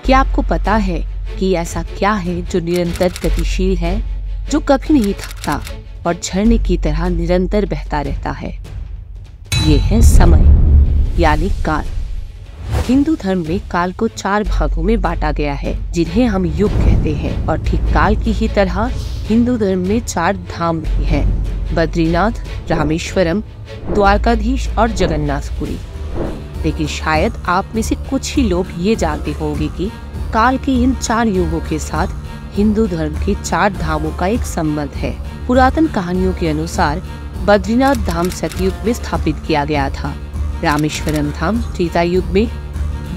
क्या आपको पता है कि ऐसा क्या है जो निरंतर गतिशील है, जो कभी नहीं थकता और झरने की तरह निरंतर बहता रहता है? ये है समय यानी काल। हिंदू धर्म में काल को 4 भागों में बांटा गया है, जिन्हें हम युग कहते हैं। और ठीक काल की ही तरह हिंदू धर्म में 4 धाम भी हैं: बद्रीनाथ, रामेश्वरम, द्वारकाधीश और जगन्नाथपुरी। लेकिन शायद आप में से कुछ ही लोग ये जानते होंगे कि काल के इन 4 युगों के साथ हिंदू धर्म के 4 धामों का एक संबंध है। पुरातन कहानियों के अनुसार बद्रीनाथ धाम सतयुग में स्थापित किया गया था, रामेश्वरम धाम त्रेता युग में,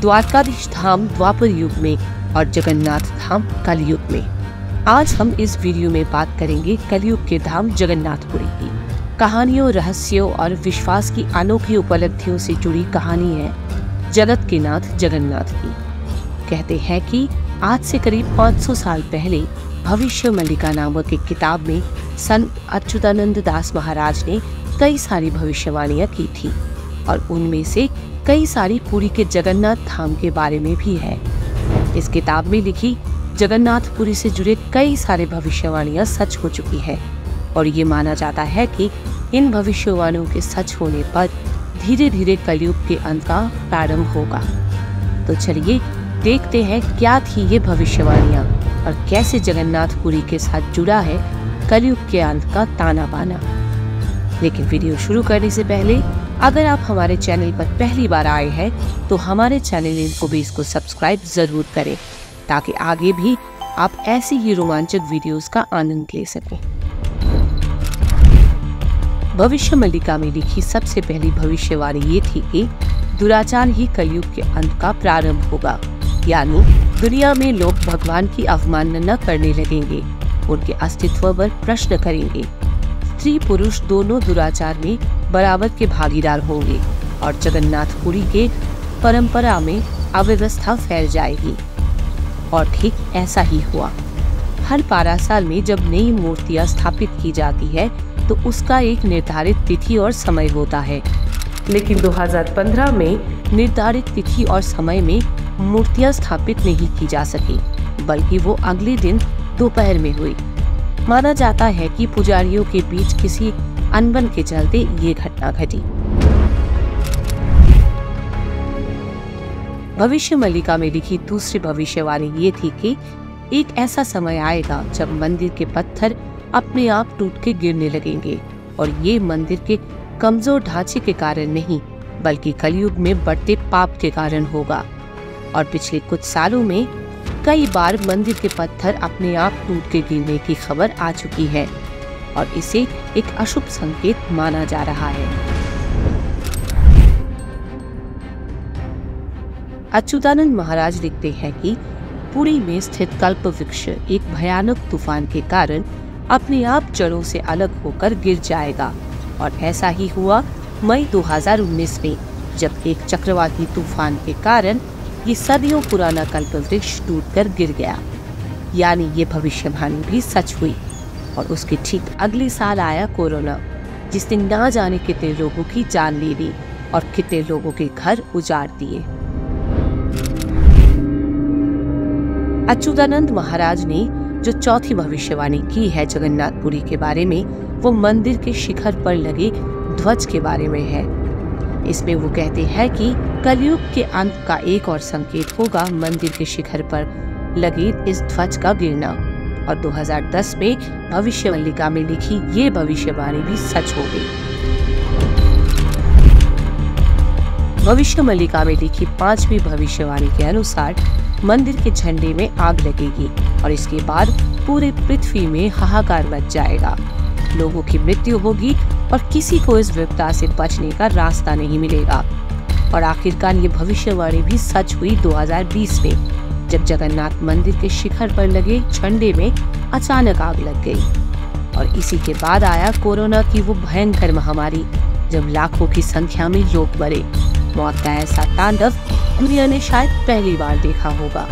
द्वारकाधीश धाम द्वापर युग में और जगन्नाथ धाम कलयुग में। आज हम इस वीडियो में बात करेंगे कलयुग के धाम जगन्नाथपुरी की। कहानियों, रहस्यों और विश्वास की अनोखी उपलब्धियों से जुड़ी कहानी है जगत के नाथ जगन्नाथ की। कहते हैं कि आज से करीब 500 साल पहले भविष्य मल्लिका नामक एक किताब में संत अच्युतानंद दास महाराज ने कई सारी भविष्यवाणियां की थी और उनमें से कई सारी पुरी के जगन्नाथ धाम के बारे में भी है। इस किताब में लिखी जगन्नाथपुरी से जुड़े कई सारे भविष्यवाणियां सच हो चुकी है और ये माना जाता है कि इन भविष्यवाणियों के सच होने पर धीरे धीरे कलयुग के अंत का प्रारंभ होगा। तो चलिए देखते हैं क्या थी ये भविष्यवाणियां और कैसे जगन्नाथपुरी के साथ जुड़ा है कलयुग के अंत का ताना बाना। लेकिन वीडियो शुरू करने से पहले अगर आप हमारे चैनल पर पहली बार आए हैं तो हमारे चैनल इन्फोबीज को सब्सक्राइब जरूर करें ताकि आगे भी आप ऐसी ही रोमांचक वीडियोस का आनंद ले सकें। भविष्य मल्लिका में लिखी सबसे पहली भविष्यवाणी ये थी कि दुराचार ही कलयुग के अंत का प्रारंभ होगा, यानी दुनिया में लोग भगवान की अवमानना करने लगेंगे, उनके अस्तित्व पर प्रश्न करेंगे। स्त्री पुरुष दोनों दुराचार में बराबर के भागीदार होंगे और जगन्नाथपुरी के परंपरा में अव्यवस्था फैल जाएगी। और ठीक ऐसा ही हुआ। हर 12 साल में जब नई मूर्तियां स्थापित की जाती है तो उसका एक निर्धारित तिथि और समय होता है। लेकिन 2015 में निर्धारित तिथि और समय में मूर्तियां स्थापित नहीं की जा सकी, बल्कि वो अगले दिन दोपहर में हुई। माना जाता है कि पुजारियों के बीच किसी अनबन के चलते ये घटना घटी। भविष्य मल्लिका में लिखी दूसरी भविष्यवाणी ये थी कि एक ऐसा समय आएगा जब मंदिर के पत्थर अपने आप टूट के गिरने लगेंगे और ये मंदिर के कमजोर ढांचे के कारण नहीं बल्कि कलयुग में बढ़ते पाप के कारण होगा। और पिछले कुछ सालों में कई बार मंदिर के पत्थर अपने आप टूट के गिरने की खबर आ चुकी है और इसे एक अशुभ संकेत माना जा रहा है। अच्युतानंद महाराज लिखते हैं कि पुरी में स्थित कल्प वृक्ष एक भयानक तूफान के कारण अपने आप जड़ों से अलग होकर गिर जाएगा और ऐसा ही हुआ मई 2019 में, जब एक चक्रवाती तूफान के कारण ये सदियों पुराना कल्प वृक्ष टूटकर गिर गया। यानी ये भविष्यवाणी भी सच हुई। और उसके ठीक अगले साल आया कोरोना, जिसने ना जाने कितने लोगों की जान ले ली और कितने लोगों के घर उजाड़ दिए। अच्युतानंद महाराज ने जो चौथी भविष्यवाणी की है जगन्नाथपुरी के बारे में, वो मंदिर के शिखर पर लगे ध्वज के बारे में है। इसमें वो कहते हैं कि कलयुग के अंत का एक और संकेत होगा मंदिर के शिखर पर लगे इस ध्वज का गिरना। और 2010 में भविष्य मल्लिका में लिखी ये भविष्यवाणी भी सच हो गई। भविष्य मल्लिका में लिखी 5वीं भविष्यवाणी के अनुसार मंदिर के झंडे में आग लगेगी और इसके बाद पूरे पृथ्वी में हाहाकार मच जाएगा। लोगों की मृत्यु होगी और किसी को इस विपदा से बचने का रास्ता नहीं मिलेगा। और आखिरकार ये भविष्यवाणी भी सच हुई 2020 में, जब जगन्नाथ मंदिर के शिखर पर लगे झंडे में अचानक आग लग गई। और इसी के बाद आया कोरोना की वो भयंकर महामारी, जब लाखों की संख्या में लोग मरे। मौत का ऐसा तांडव दुनिया ने शायद पहली बार देखा होगा।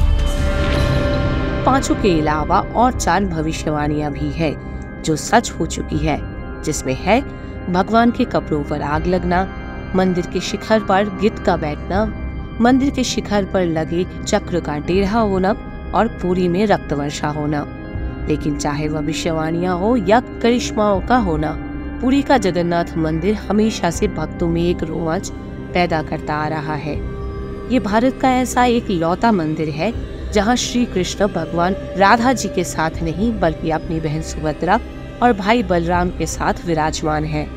5 के अलावा और 4 भविष्यवाणियां भी है जो सच हो चुकी है, जिसमें है भगवान के कपड़ों पर आग लगना, मंदिर के शिखर पर गिद्ध का बैठना, मंदिर के शिखर पर लगे चक्र का टेढ़ा होना और पुरी में रक्त वर्षा होना। लेकिन चाहे वह भविष्यवाणियां हो या करिश्माओं का होना, पुरी का जगन्नाथ मंदिर हमेशा से भक्तों में एक रोमांच पैदा करता आ रहा है। ये भारत का ऐसा एक लौता मंदिर है जहां श्री कृष्ण भगवान राधा जी के साथ नहीं बल्कि अपनी बहन सुभद्रा और भाई बलराम के साथ विराजमान है।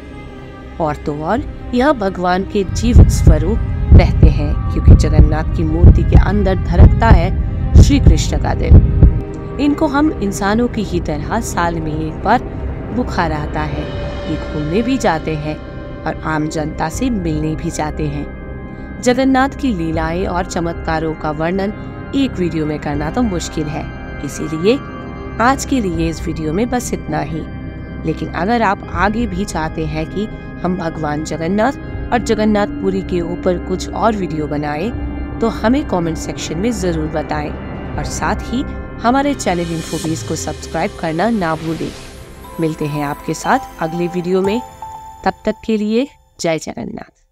और तो और यहाँ भगवान के जीवित स्वरूप रहते हैं, क्योंकि जगन्नाथ की मूर्ति के अंदर धड़कता है श्री कृष्ण का दिल। इनको हम इंसानों की ही तरह साल में एक बार बुखार आता है, ये घूमने भी जाते हैं और आम जनता से मिलने भी जाते हैं। जगन्नाथ की लीलाएं और चमत्कारों का वर्णन एक वीडियो में करना तो मुश्किल है, इसीलिए आज के लिए इस वीडियो में बस इतना ही। लेकिन अगर आप आगे भी चाहते हैं कि हम भगवान जगन्नाथ और जगन्नाथपुरी के ऊपर कुछ और वीडियो बनाएं, तो हमें कमेंट सेक्शन में जरूर बताएं और साथ ही हमारे चैनल इन्फोबीज को सब्सक्राइब करना ना भूलें। मिलते हैं आपके साथ अगले वीडियो में, तब तक के लिए जय जगन्नाथ।